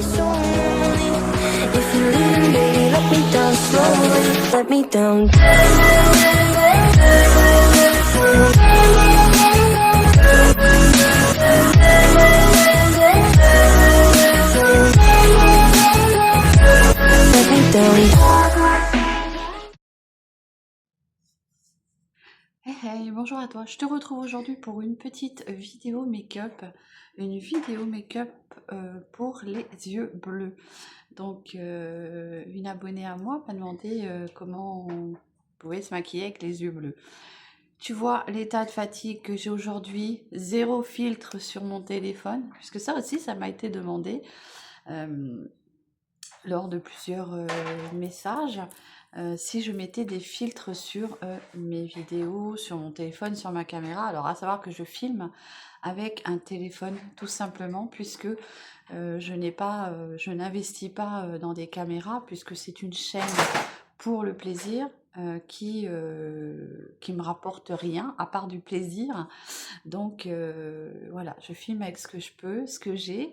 so lonely. If you leave, baby, let me down slowly. Let me down. Let me down. Hey, bonjour à toi, je te retrouve aujourd'hui pour une petite vidéo make-up, pour les yeux bleus. Donc une abonnée à moi m'a demandé comment on pouvait se maquiller avec les yeux bleus. Tu vois l'état de fatigue que j'ai aujourd'hui, zéro filtre sur mon téléphone, puisque ça aussi ça m'a été demandé lors de plusieurs messages. Si je mettais des filtres sur mes vidéos, sur mon téléphone, sur ma caméra. Alors à savoir que je filme avec un téléphone tout simplement, puisque je n'investis pas dans des caméras, puisque c'est une chaîne pour le plaisir qui me rapporte rien à part du plaisir. Donc voilà, je filme avec ce que je peux, ce que j'ai.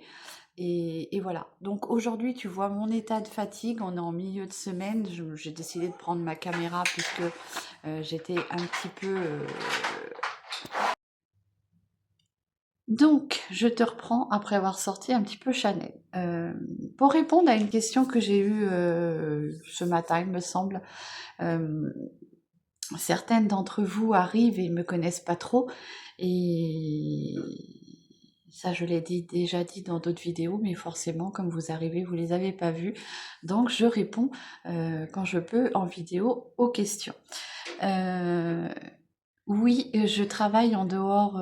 Et voilà. Donc aujourd'hui, tu vois mon état de fatigue. On est en milieu de semaine. J'ai décidé de prendre ma caméra puisque j'étais un petit peu. Donc, je te reprends après avoir sorti un petit peu Chanel. Pour répondre à une question que j'ai eue ce matin, il me semble, certaines d'entre vous arrivent et ne me connaissent pas trop. Et ça, je l'ai déjà dit dans d'autres vidéos, mais forcément, comme vous arrivez, vous ne les avez pas vues. Donc, je réponds quand je peux en vidéo aux questions. Oui, je travaille en dehors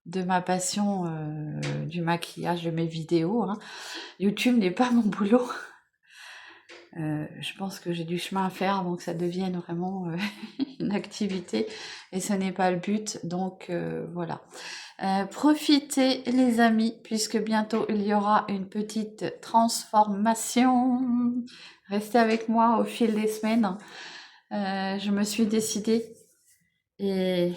de ma passion du maquillage, de mes vidéos. Hein. YouTube n'est pas mon boulot. Je pense que j'ai du chemin à faire avant que ça devienne vraiment une activité et ce n'est pas le but, donc voilà. Profitez les amis, puisque bientôt il y aura une petite transformation. Restez avec moi au fil des semaines. Je me suis décidée et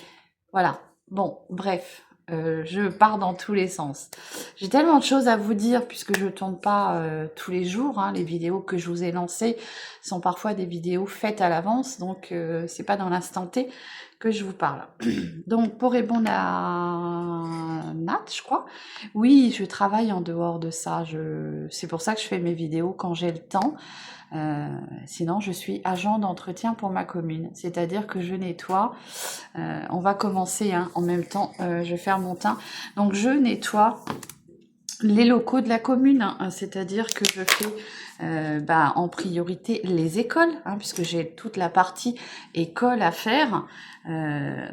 voilà. Bon, bref. Je pars dans tous les sens. J'ai tellement de choses à vous dire puisque je ne tourne pas tous les jours. Hein. Les vidéos que je vous ai lancées sont parfois des vidéos faites à l'avance, donc c'est pas dans l'instant T que je vous parle. Donc pour répondre à Nat, je crois, oui, je travaille en dehors de ça. C'est pour ça que je fais mes vidéos quand j'ai le temps. Sinon, je suis agent d'entretien pour ma commune, c'est-à-dire que je nettoie. On va commencer hein, en même temps, je vais faire mon teint. Donc, je nettoie les locaux de la commune, hein, c'est-à-dire que je fais en priorité les écoles, hein, puisque j'ai toute la partie école à faire.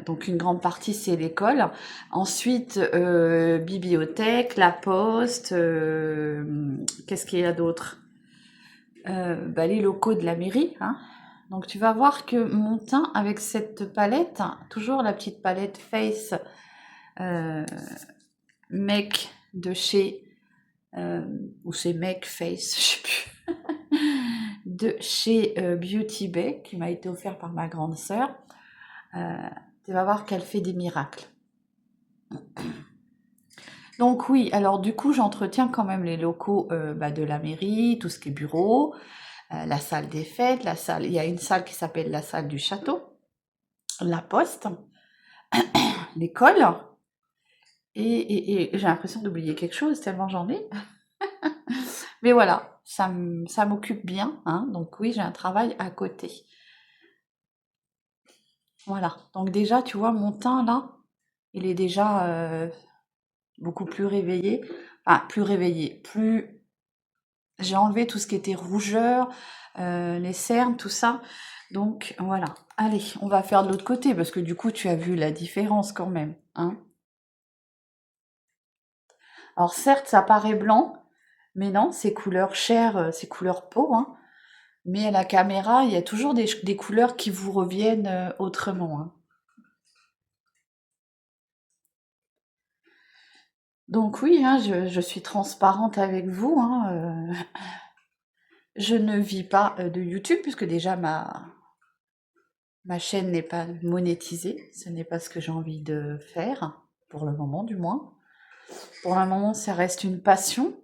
Donc une grande partie c'est l'école. Ensuite bibliothèque, la poste, qu'est-ce qu'il y a d'autre les locaux de la mairie. Hein. Donc tu vas voir que mon teint avec cette palette, toujours la petite palette Face Make de chez ou c'est Make Face, je sais plus, de chez Beauty Bay qui m'a été offert par ma grande sœur. Tu vas voir qu'elle fait des miracles. Donc oui, alors du coup j'entretiens quand même les locaux de la mairie, tout ce qui est bureau, la salle des fêtes, il y a une salle qui s'appelle la salle du château, la poste, l'école, et j'ai l'impression d'oublier quelque chose tellement j'en ai. Mais voilà, ça m'occupe bien, hein, donc oui, j'ai un travail à côté. Voilà, donc déjà, tu vois, mon teint là, il est déjà beaucoup plus réveillé, j'ai enlevé tout ce qui était rougeur, les cernes, tout ça. Donc voilà. Allez, on va faire de l'autre côté parce que du coup, tu as vu la différence quand même. Hein. Alors certes, ça paraît blanc, mais non, c'est couleur chair, c'est couleur peau. Hein. Mais à la caméra, il y a toujours des couleurs qui vous reviennent autrement. Hein. Donc oui, hein, je suis transparente avec vous. Hein, je ne vis pas de YouTube puisque déjà ma chaîne n'est pas monétisée. Ce n'est pas ce que j'ai envie de faire, pour le moment du moins. Pour le moment, ça reste une passion.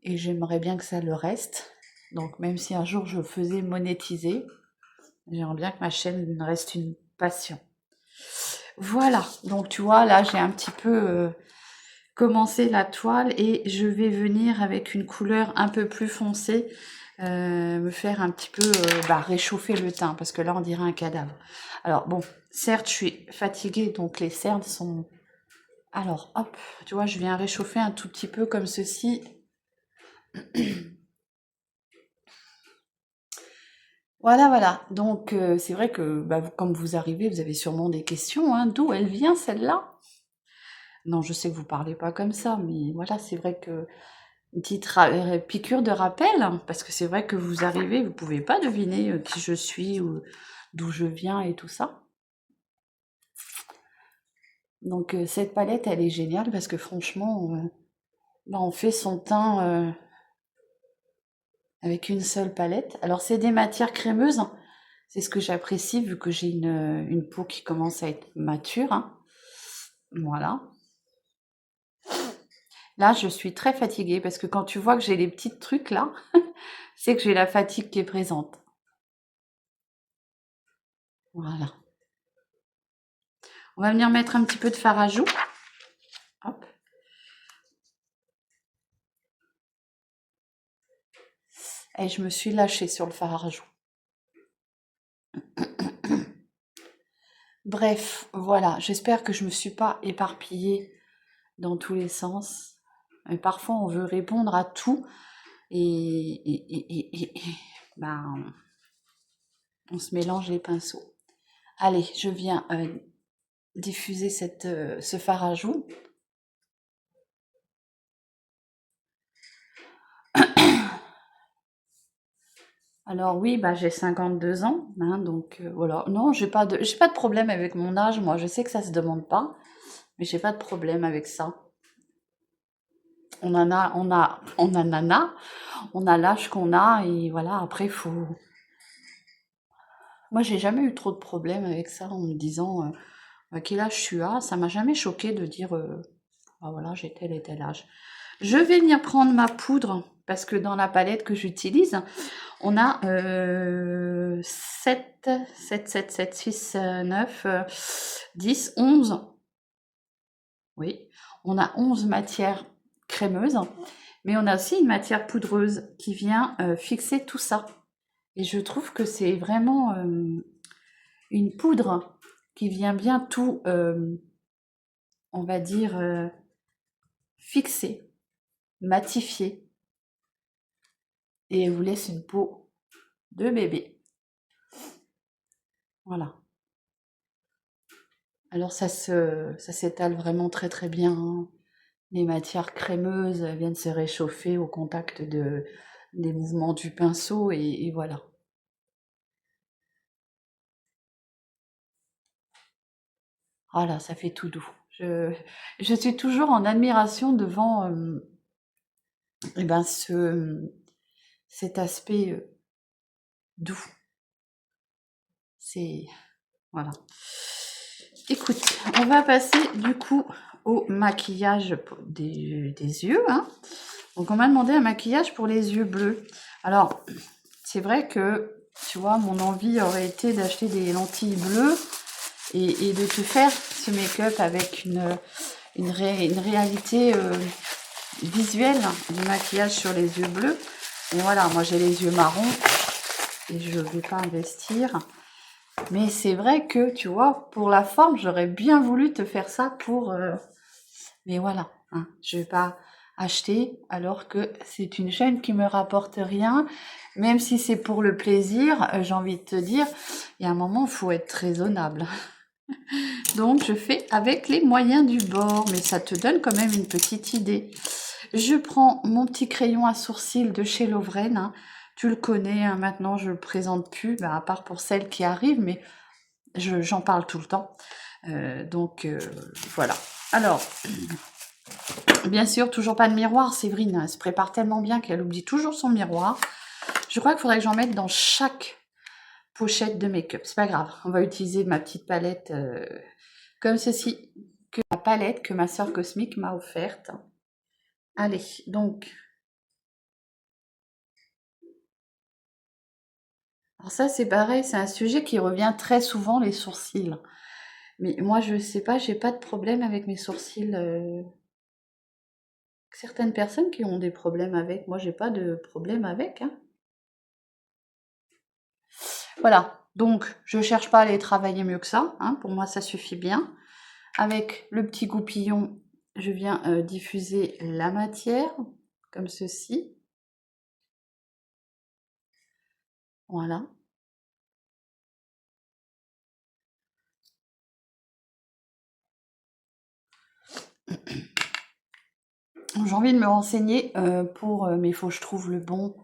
et j'aimerais bien que ça le reste. Donc même si un jour je faisais monétiser, j'aimerais bien que ma chaîne reste une passion. Voilà, donc tu vois, là j'ai un petit peu commencé la toile et je vais venir avec une couleur un peu plus foncée, me faire un petit peu réchauffer le teint, parce que là on dirait un cadavre. Alors bon, certes je suis fatiguée, donc les cernes sont... Alors hop, tu vois, je viens réchauffer un tout petit peu comme ceci. Voilà, voilà. Donc, c'est vrai que comme vous arrivez, vous avez sûrement des questions. Hein. D'où elle vient, celle-là? Non, je sais que vous parlez pas comme ça, mais voilà, c'est vrai que une petite piqûre de rappel, hein, parce que c'est vrai que vous arrivez, vous pouvez pas deviner qui je suis ou d'où je viens et tout ça. Donc, cette palette, elle est géniale parce que franchement, on fait son teint avec une seule palette. Alors, c'est des matières crémeuses. Hein. C'est ce que j'apprécie vu que j'ai une peau qui commence à être mature. Hein. Voilà. Là, je suis très fatiguée parce que quand tu vois que j'ai les petits trucs là, c'est que j'ai la fatigue qui est présente. Voilà. On va venir mettre un petit peu de fard à joues. Hop. Et je me suis lâchée sur le fard à joues. Bref, voilà. J'espère que je me suis pas éparpillée dans tous les sens. Et parfois, on veut répondre à tout et on se mélange les pinceaux. Allez, je viens diffuser ce fard à joues. Alors oui, j'ai 52 ans, hein, donc voilà. Non, j'ai pas de problème avec mon âge, moi. Je sais que ça se demande pas, mais j'ai pas de problème avec ça. On a l'âge qu'on a et voilà. Après, faut. Moi, j'ai jamais eu trop de problèmes avec ça en me disant à quel âge je suis. Ça m'a jamais choqué de dire voilà, j'ai tel et tel âge. Je vais venir prendre ma poudre parce que dans la palette que j'utilise, on a 7, 6, 9, 10, 11. Oui, on a 11 matières crémeuses, mais on a aussi une matière poudreuse qui vient fixer tout ça. Et je trouve que c'est vraiment une poudre qui vient bien tout, on va dire, fixer, matifier, et elle vous laisse une peau de bébé. Voilà. Alors ça s'étale vraiment très très bien. Hein. Les matières crémeuses viennent se réchauffer au contact des mouvements du pinceau et voilà. Voilà, ça fait tout doux. Je suis toujours en admiration devant cet aspect doux. C'est... Voilà. Écoute, on va passer du coup au maquillage des yeux. Hein. Donc on m'a demandé un maquillage pour les yeux bleus. Alors, c'est vrai que, tu vois, mon envie aurait été d'acheter des lentilles bleues et de te faire ce make-up avec une réalité visuelle du maquillage sur les yeux bleus. Et voilà, moi j'ai les yeux marrons et je ne vais pas investir. Mais c'est vrai que, tu vois, pour la forme, j'aurais bien voulu te faire ça pour... Mais voilà, hein, je vais pas acheter alors que c'est une chaîne qui me rapporte rien. Même si c'est pour le plaisir, j'ai envie de te dire, il y a un moment, il faut être raisonnable. Donc, je fais avec les moyens du bord, mais ça te donne quand même une petite idée. Je prends mon petit crayon à sourcils de chez Lovren. Hein. Tu le connais, hein, maintenant je le présente plus, à part pour celles qui arrivent, mais j'en parle tout le temps. Donc voilà. Alors, bien sûr, toujours pas de miroir. Séverine, elle se prépare tellement bien qu'elle oublie toujours son miroir. Je crois qu'il faudrait que j'en mette dans chaque pochette de make-up. C'est pas grave. On va utiliser ma petite palette comme ceci. La palette que ma sœur cosmique m'a offerte. Allez, donc, Alors ça, c'est pareil, c'est un sujet qui revient très souvent, les sourcils. Mais moi, je sais pas, j'ai pas de problème avec mes sourcils. Certaines personnes qui ont des problèmes avec, moi, j'ai pas de problème avec, hein. Voilà, donc je cherche pas à les travailler mieux que ça, hein. Pour moi, ça suffit bien. Avec le petit goupillon, je viens diffuser la matière, comme ceci. Voilà. J'ai envie de me renseigner mais il faut que je trouve le bon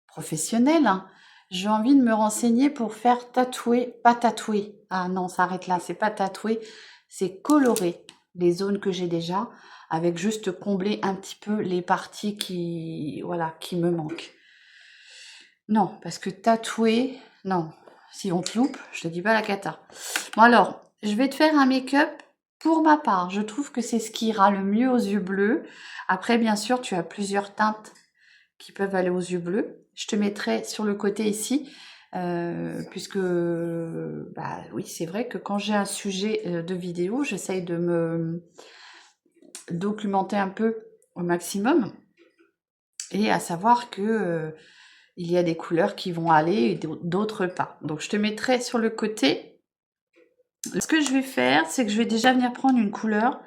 professionnel, hein. J'ai envie de me renseigner pour faire tatouer, pas tatouer. Ah non, ça arrête là, c'est pas tatouer, c'est colorer les zones que j'ai déjà, avec juste combler un petit peu les parties qui, voilà, qui me manquent. Non, parce que tatouer, non. Si on te loupe, je te dis pas la cata. Bon alors, je vais te faire un make-up pour ma part. Je trouve que c'est ce qui ira le mieux aux yeux bleus. Après, bien sûr, tu as plusieurs teintes qui peuvent aller aux yeux bleus. Je te mettrai sur le côté ici, puisque, bah oui, c'est vrai que quand j'ai un sujet de vidéo, j'essaye de me documenter un peu au maximum, et à savoir que il y a des couleurs qui vont aller et d'autres pas. Donc je te mettrai sur le côté. Ce que je vais faire, c'est que je vais déjà venir prendre une couleur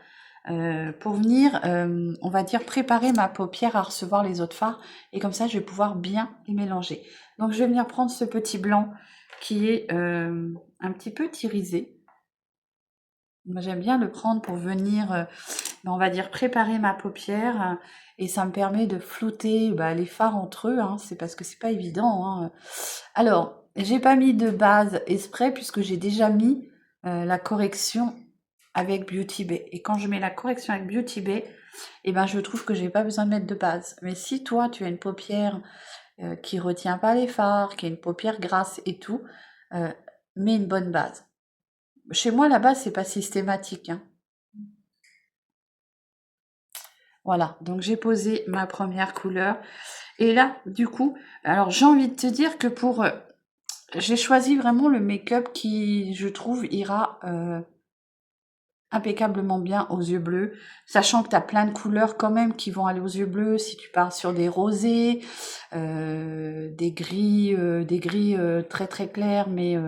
pour venir, on va dire, préparer ma paupière à recevoir les autres fards. Et comme ça, je vais pouvoir bien les mélanger. Donc je vais venir prendre ce petit blanc qui est un petit peu irisé. Moi, j'aime bien le prendre pour venir, on va dire, préparer ma paupière. Et ça me permet de flouter les fards entre eux. Hein, c'est parce que c'est pas évident. Hein. Alors, j'ai pas mis de base exprès puisque j'ai déjà mis la correction avec Beauty Bay. Et quand je mets la correction avec Beauty Bay, eh ben, je trouve que j'ai pas besoin de mettre de base. Mais si toi, tu as une paupière qui retient pas les fards, qui a une paupière grasse et tout, mets une bonne base. Chez moi, la base, c'est pas systématique. Hein. Voilà, donc j'ai posé ma première couleur. Et là, du coup, alors j'ai envie de te dire que j'ai choisi vraiment le make-up qui, je trouve, ira impeccablement bien aux yeux bleus, sachant que tu as plein de couleurs quand même qui vont aller aux yeux bleus, si tu pars sur des rosés, des gris très très clairs, mais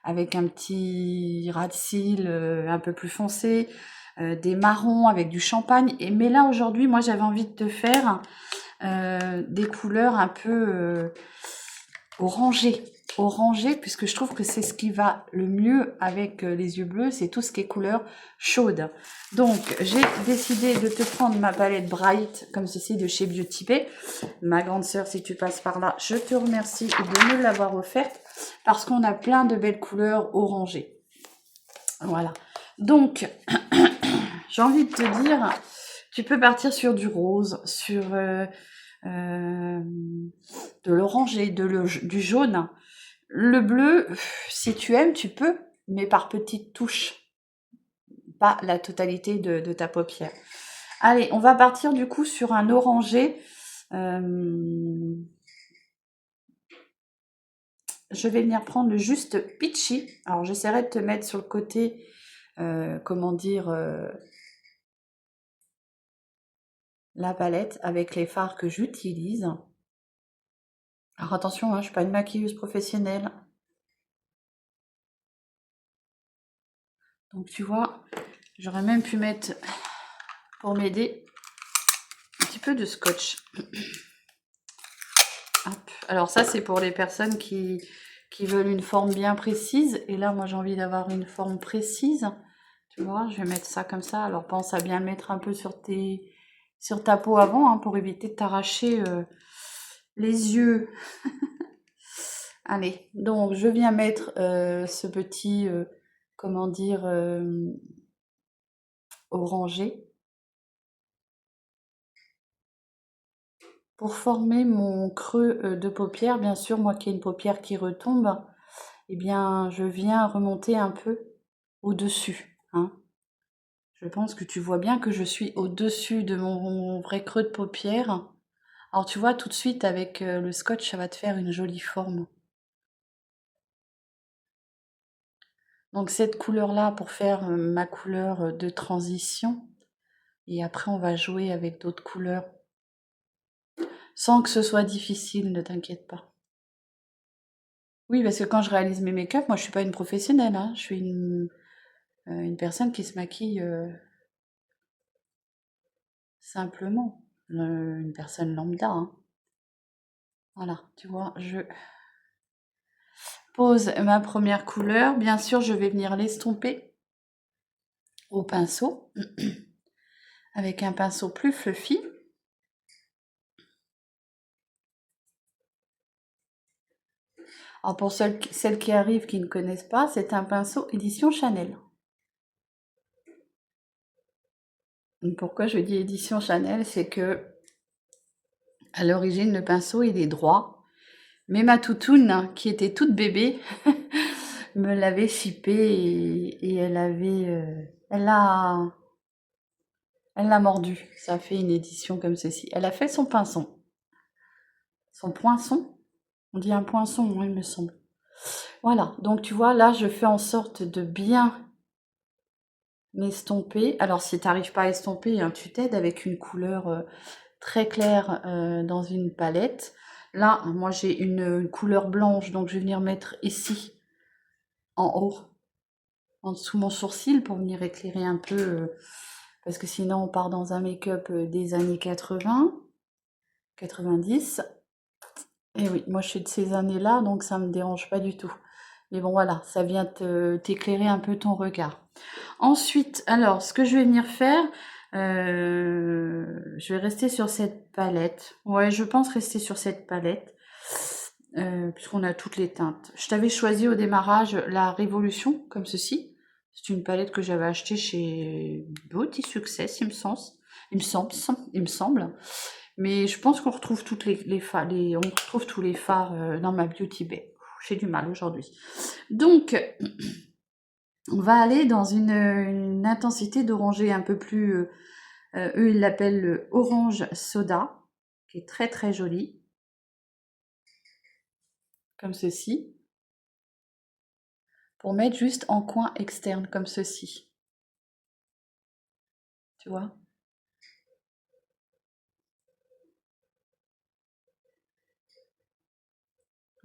avec un petit ras de cils un peu plus foncé, des marrons avec du champagne. Mais là, aujourd'hui, moi, j'avais envie de te faire des couleurs un peu orangées. Orangé, puisque je trouve que c'est ce qui va le mieux avec les yeux bleus, c'est tout ce qui est couleur chaude. Donc, j'ai décidé de te prendre ma palette Bright, comme ceci, de chez Beauty Bay. Ma grande sœur, si tu passes par là, je te remercie de me l'avoir offerte, parce qu'on a plein de belles couleurs orangées. Voilà. Donc, j'ai envie de te dire, tu peux partir sur du rose, sur de l'orangé, du jaune. Le bleu, si tu aimes, tu peux, mais par petites touches, pas la totalité de ta paupière. Allez, on va partir du coup sur un orangé. Je vais venir prendre le juste peachy. Alors, j'essaierai de te mettre sur le côté, comment dire, la palette avec les fards que j'utilise. Alors attention, hein, je ne suis pas une maquilleuse professionnelle. Donc tu vois, j'aurais même pu mettre, pour m'aider, un petit peu de scotch. Hop. Alors ça, c'est pour les personnes qui veulent une forme bien précise. Et là, moi, j'ai envie d'avoir une forme précise. Tu vois, je vais mettre ça comme ça. Alors pense à bien le mettre un peu sur ta peau avant, hein, pour éviter de t'arracher les yeux. Allez, donc je viens mettre ce petit, comment dire, orangé. Pour former mon creux de paupière, bien sûr, moi qui ai une paupière qui retombe, eh bien, je viens remonter un peu au-dessus. Hein. Je pense que tu vois bien que je suis au-dessus de mon vrai creux de paupière. Alors tu vois, tout de suite, avec le scotch, ça va te faire une jolie forme. Donc cette couleur-là pour faire ma couleur de transition. Et après, on va jouer avec d'autres couleurs. Sans que ce soit difficile, ne t'inquiète pas. Oui, parce que quand je réalise mes make-up, moi je suis pas une professionnelle, hein. Je suis une personne qui se maquille simplement. Une personne lambda, hein. Voilà, tu vois, je pose ma première couleur. Bien sûr, je vais venir l'estomper au pinceau, avec un pinceau plus fluffy. Alors pour celles qui arrivent, qui ne connaissent pas, c'est un pinceau édition Chanel. Pourquoi je dis édition Chanel, c'est que à l'origine le pinceau il est droit, mais ma toutoune qui était toute bébé me l'avait chippé et elle l'a mordu. Ça fait une édition comme ceci. Elle a fait son pinceau, son poinçon. On dit un poinçon, il me semble. Voilà, donc tu vois, là je fais en sorte de bien m'estomper. Alors si tu n'arrives pas à estomper, hein, tu t'aides avec une couleur très claire dans une palette. Là, moi j'ai une couleur blanche, donc je vais venir mettre ici, en haut, en dessous mon sourcil, pour venir éclairer un peu, parce que sinon on part dans un make-up des années 80, 90. Et oui, moi je suis de ces années-là, donc ça me dérange pas du tout. Mais bon voilà, ça vient t'éclairer un peu ton regard. Ensuite, alors, ce que je vais venir faire, je vais rester sur cette palette. Ouais, je pense rester sur cette palette, puisqu'on a toutes les teintes. Je t'avais choisi au démarrage la Révolution, comme ceci. C'est une palette que j'avais achetée chez Beauty Success, il me semble. Mais je pense qu'on retrouve toutes on retrouve tous les fards dans ma Beauty Bay. J'ai du mal aujourd'hui. Donc, on va aller dans une intensité d'orangé un peu plus, eux ils l'appellent le orange soda, qui est très très joli, comme ceci, pour mettre juste en coin externe, comme ceci, tu vois.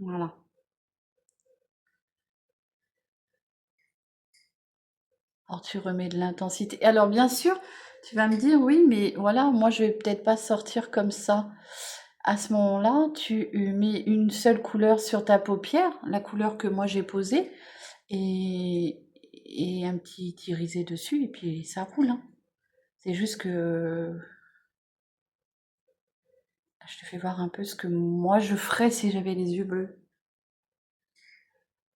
Voilà. Alors tu remets de l'intensité. Alors bien sûr, tu vas me dire, oui, mais voilà, moi je vais peut-être pas sortir comme ça. À ce moment-là, tu mets une seule couleur sur ta paupière, la couleur que moi j'ai posée, et, et un petit irisé dessus, et puis ça roule, hein. C'est juste que je te fais voir un peu ce que moi je ferais si j'avais les yeux bleus.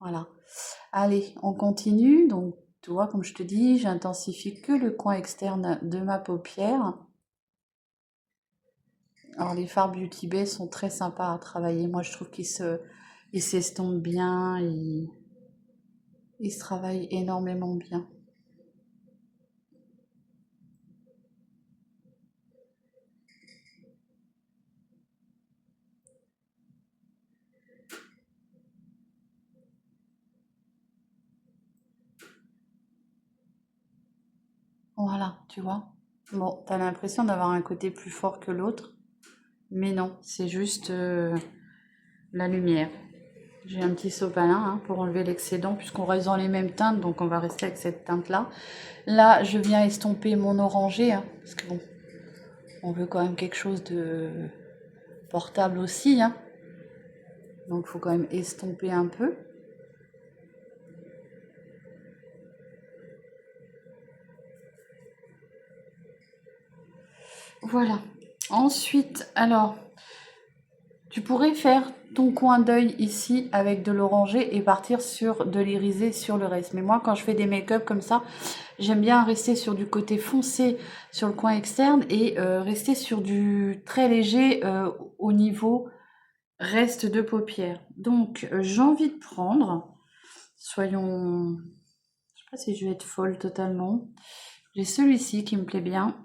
Voilà. Allez, on continue. Donc, tu vois, comme je te dis, j'intensifie que le coin externe de ma paupière. Alors, les fards Beauty Bay sont très sympas à travailler. Moi, je trouve ils s'estompent bien, ils se travaillent énormément bien. Voilà, tu vois. Bon, t'as l'impression d'avoir un côté plus fort que l'autre, mais non, c'est juste la lumière. J'ai un petit sopalin hein, pour enlever l'excédent, puisqu'on reste dans les mêmes teintes, donc on va rester avec cette teinte-là. Là, je viens estomper mon orangé, hein, parce que bon, on veut quand même quelque chose de portable aussi, hein. Donc il faut quand même estomper un peu. Voilà. Ensuite, alors, tu pourrais faire ton coin d'œil ici avec de l'orangé et partir sur de l'irisé sur le reste. Mais moi, quand je fais des make-up comme ça, j'aime bien rester sur du côté foncé sur le coin externe et rester sur du très léger au niveau reste de paupières. Donc, j'ai envie de prendre, soyons... Je sais pas si je vais être folle totalement. J'ai celui-ci qui me plaît bien.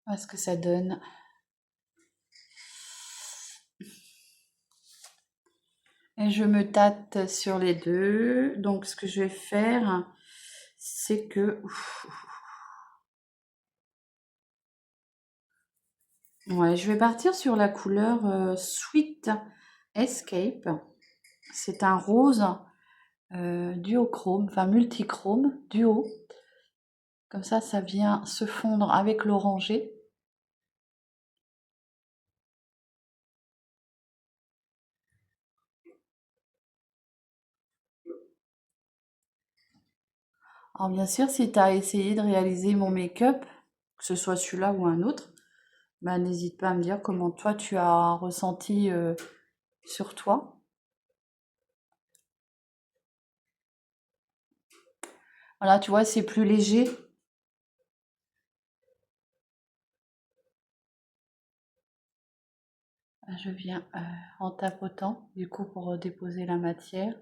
Voilà ce que ça donne. Et je me tâte sur les deux. Donc, ce que je vais faire, c'est que... Ouais, je vais partir sur la couleur Sweet Escape. C'est un rose duochrome, enfin multichrome, duo. Comme ça vient se fondre avec l'orangé. Alors bien sûr, si tu as essayé de réaliser mon make-up, que ce soit celui-là ou un autre, bah, n'hésite pas à me dire comment toi tu as ressenti sur toi. Voilà, tu vois, c'est plus léger. Je viens en tapotant, du coup, pour déposer la matière.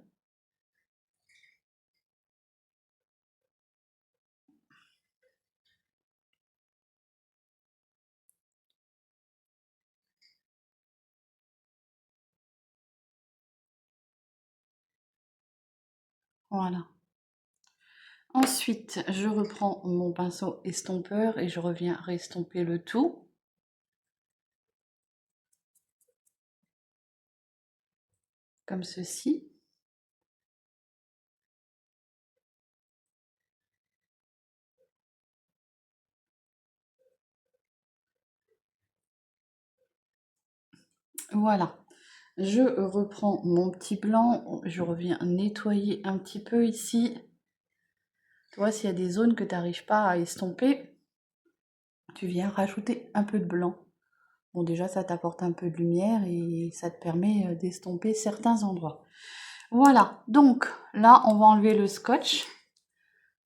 Voilà. Ensuite, je reprends mon pinceau estompeur et je reviens restomper le tout. Comme ceci. Voilà. Je reprends mon petit blanc, je reviens nettoyer un petit peu ici. Tu vois, s'il y a des zones que tu n'arrives pas à estomper, tu viens rajouter un peu de blanc. Bon, déjà, ça t'apporte un peu de lumière et ça te permet d'estomper certains endroits. Voilà, donc là, on va enlever le scotch,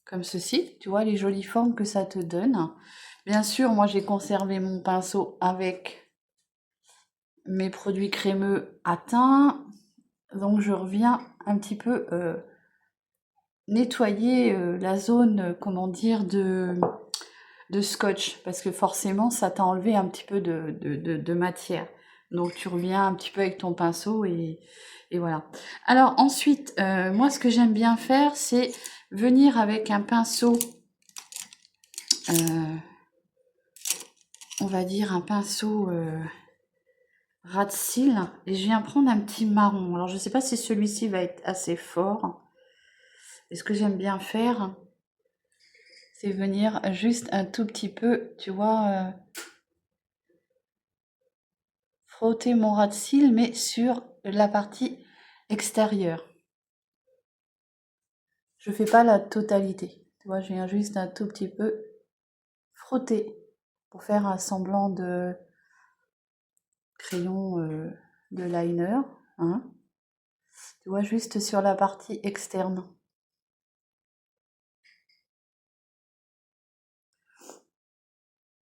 comme ceci. Tu vois les jolies formes que ça te donne. Bien sûr, moi, j'ai conservé mon pinceau avec mes produits crémeux à teint. Donc, je reviens un petit peu nettoyer la zone, comment dire, de scotch, parce que forcément, ça t'a enlevé un petit peu de matière. Donc, tu reviens un petit peu avec ton pinceau et voilà. Alors, ensuite, moi, ce que j'aime bien faire, c'est venir avec un pinceau, on va dire un pinceau ras de cils, et je viens prendre un petit marron. Alors, je ne sais pas si celui-ci va être assez fort. Et ce que j'aime bien faire, c'est venir juste un tout petit peu, tu vois, frotter mon ras de cils, mais sur la partie extérieure. Je fais pas la totalité. Tu vois, je viens juste un tout petit peu frotter pour faire un semblant de crayon de liner. Hein. Tu vois, juste sur la partie externe.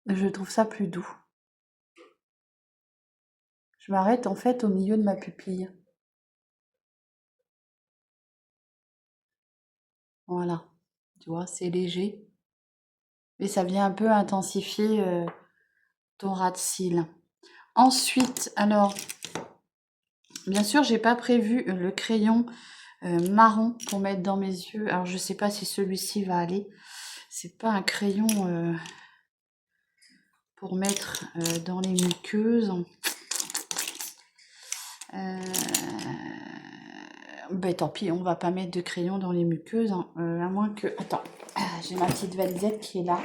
Je trouve ça plus doux. Je m'arrête en fait au milieu de ma pupille. Voilà. Tu vois, c'est léger. Et ça vient un peu intensifier ton ras de cils. Ensuite, alors, bien sûr, j'ai pas prévu le crayon marron pour mettre dans mes yeux. Alors, je sais pas si celui-ci va aller. C'est pas un crayon pour mettre dans les muqueuses. Ben tant pis, on va pas mettre de crayon dans les muqueuses, hein, à moins que... Attends, j'ai ma petite valisette qui est là.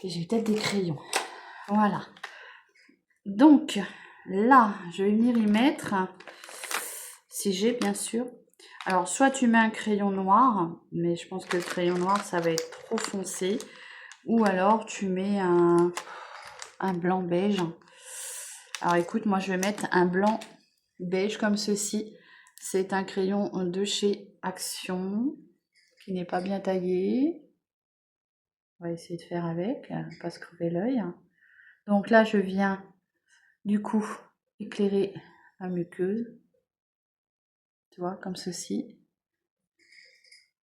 Et j'ai peut-être des crayons. Voilà. Donc, là, je vais venir y mettre, si j'ai bien sûr. Alors, soit tu mets un crayon noir, mais je pense que le crayon noir, ça va être trop foncé. Ou alors, tu mets un blanc beige. Alors, écoute, moi, je vais mettre un blanc beige comme ceci. C'est un crayon de chez Action, qui n'est pas bien taillé. On va essayer de faire avec, pas se crever l'œil. Donc là, je viens, du coup, éclairer la muqueuse. Tu vois, comme ceci.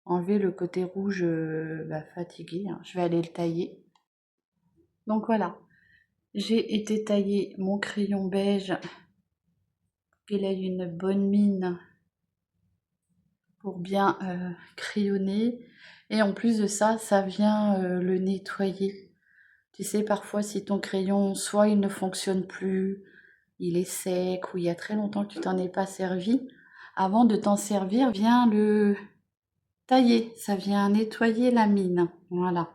Enlever le côté rouge fatigué. Hein. Je vais aller le tailler. Donc voilà. J'ai été tailler mon crayon beige qu'il ait une bonne mine pour bien crayonner. Et en plus de ça, ça vient le nettoyer. Tu sais, parfois, si ton crayon, soit il ne fonctionne plus, il est sec, ou il y a très longtemps que tu t'en es pas servi, avant de t'en servir, viens le tailler. Ça vient nettoyer la mine. Voilà.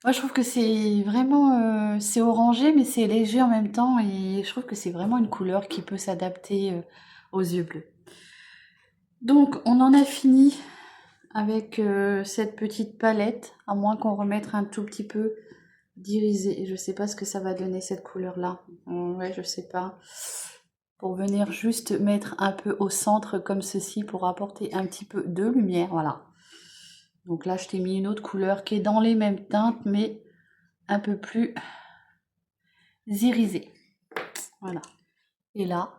Moi, je trouve que c'est vraiment, c'est orangé, mais c'est léger en même temps, et je trouve que c'est vraiment une couleur qui peut s'adapter aux yeux bleus. Donc, on en a fini avec cette petite palette, à moins qu'on remette un tout petit peu d'irisé. Je sais pas ce que ça va donner cette couleur-là. Ouais, je sais pas. Pour venir juste mettre un peu au centre comme ceci pour apporter un petit peu de lumière, voilà. Donc là, je t'ai mis une autre couleur qui est dans les mêmes teintes, mais un peu plus irisée. Voilà. Et là,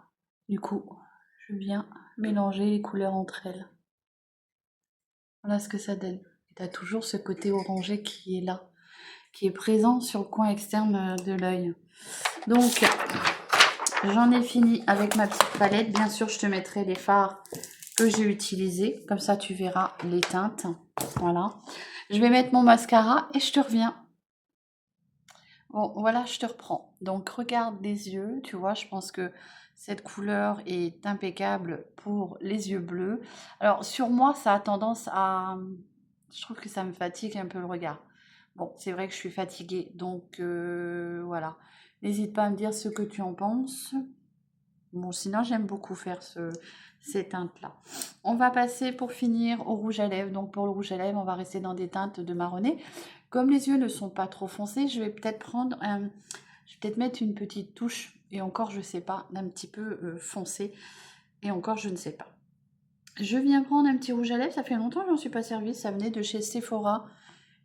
du coup, je viens mélanger les couleurs entre elles. Voilà ce que ça donne. Tu as toujours ce côté orangé qui est là, qui est présent sur le coin externe de l'œil. Donc, j'en ai fini avec ma petite palette. Bien sûr, je te mettrai les fards que j'ai utilisés. Comme ça, tu verras les teintes. Voilà. Je vais mettre mon mascara et je te reviens. Bon, voilà, je te reprends. Donc, regarde les yeux. Tu vois, je pense que cette couleur est impeccable pour les yeux bleus. Alors, sur moi, ça a tendance à... Je trouve que ça me fatigue un peu le regard. Bon, c'est vrai que je suis fatiguée. Donc, voilà. N'hésite pas à me dire ce que tu en penses. Bon, sinon, j'aime beaucoup faire ces teintes-là. On va passer pour finir au rouge à lèvres. Donc, pour le rouge à lèvres, on va rester dans des teintes de marronné. Comme les yeux ne sont pas trop foncés, je vais peut-être prendre je vais peut-être mettre une petite touche, et encore, je sais pas, d'un petit peu foncé. Et encore, je ne sais pas. Je viens prendre un petit rouge à lèvres. Ça fait longtemps que j'en suis pas servi. Ça venait de chez Sephora.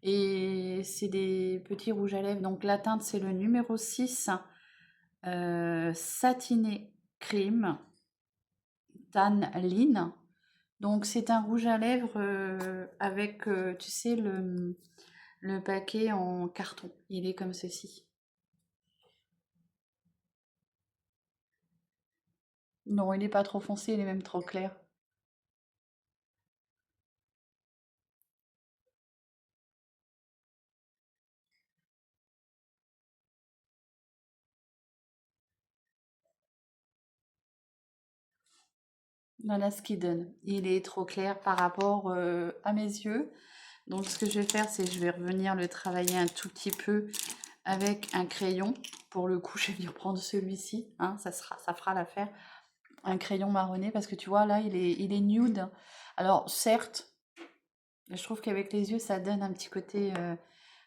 Et c'est des petits rouges à lèvres. Donc, la teinte, c'est le numéro 6. Satiné crème. Tan Line. Donc c'est un rouge à lèvres avec, tu sais, le paquet en carton. Il est comme ceci. Non, il n'est pas trop foncé, il est même trop clair. Voilà ce qu'il donne. Il est trop clair par rapport à mes yeux. Donc ce que je vais faire, c'est que je vais revenir le travailler un tout petit peu avec un crayon. Pour le coup, je vais venir prendre celui-ci. Hein, ça fera l'affaire. Un crayon marronné parce que tu vois, là, il est nude. Alors certes, je trouve qu'avec les yeux, ça donne un petit côté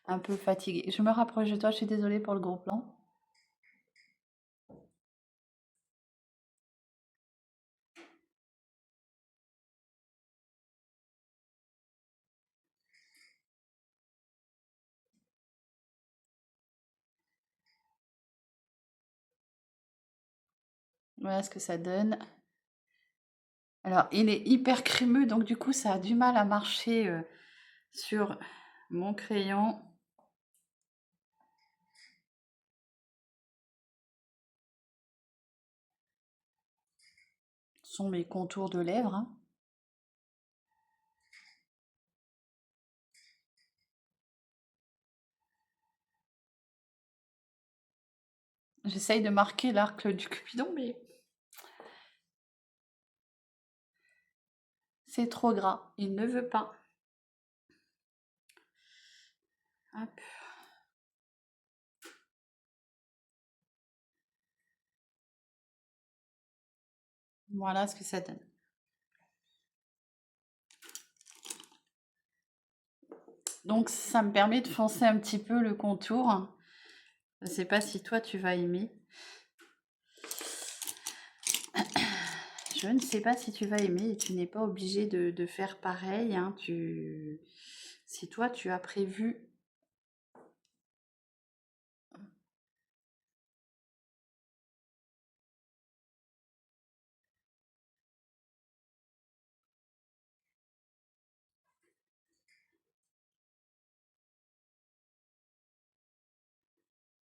un peu fatigué. Je me rapproche de toi, je suis désolée pour le gros plan. Voilà ce que ça donne. Alors, il est hyper crémeux, donc du coup, ça a du mal à marcher sur mon crayon. Ce sont mes contours de lèvres. Hein. J'essaye de marquer l'arc du Cupidon, mais c'est trop gras. Il ne veut pas. Hop. Voilà ce que ça donne. Donc, ça me permet de foncer un petit peu le contour. Je ne sais pas si toi, tu vas aimer. Je ne sais pas si tu vas aimer et tu n'es pas obligé de faire pareil. Hein. Si toi, tu as prévu...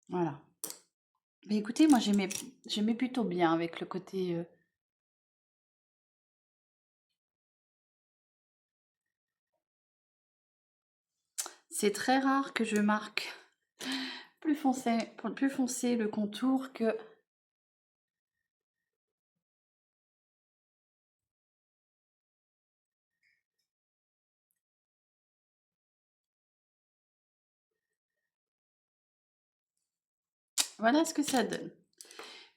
Voilà. Mais écoutez, moi j'aimais plutôt bien avec le côté... C'est très rare que je marque plus foncé le contour que... Voilà ce que ça donne.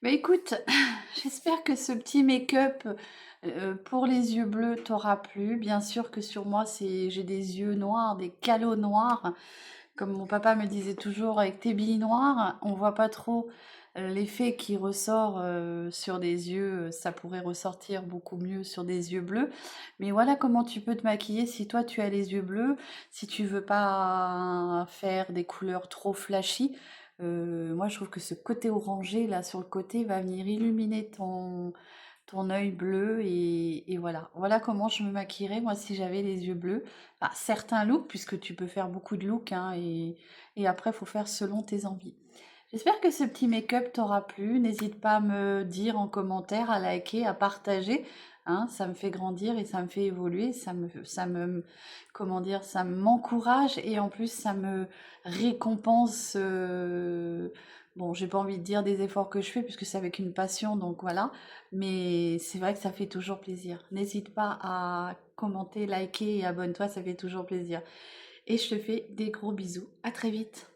Mais écoute, j'espère que ce petit make-up pour les yeux bleus t'aura plu. Bien sûr que sur moi, j'ai des yeux noirs, des calots noirs. Comme mon papa me disait toujours, avec tes billes noires, on voit pas trop l'effet qui ressort sur des yeux. Ça pourrait ressortir beaucoup mieux sur des yeux bleus. Mais voilà comment tu peux te maquiller si toi tu as les yeux bleus, si tu veux pas faire des couleurs trop flashy. Moi, je trouve que ce côté orangé là sur le côté va venir illuminer ton œil bleu et voilà. Voilà comment je me maquillerais moi si j'avais les yeux bleus. Enfin, certains looks, puisque tu peux faire beaucoup de looks, hein, et après, il faut faire selon tes envies. J'espère que ce petit make-up t'aura plu. N'hésite pas à me dire en commentaire, à liker, à partager. Hein, ça me fait grandir et ça me fait évoluer. Comment dire, ça m'encourage et en plus, ça me récompense. Bon, j'ai pas envie de dire des efforts que je fais puisque c'est avec une passion, donc voilà. Mais c'est vrai que ça fait toujours plaisir. N'hésite pas à commenter, liker et abonne-toi, ça fait toujours plaisir. Et je te fais des gros bisous. À très vite.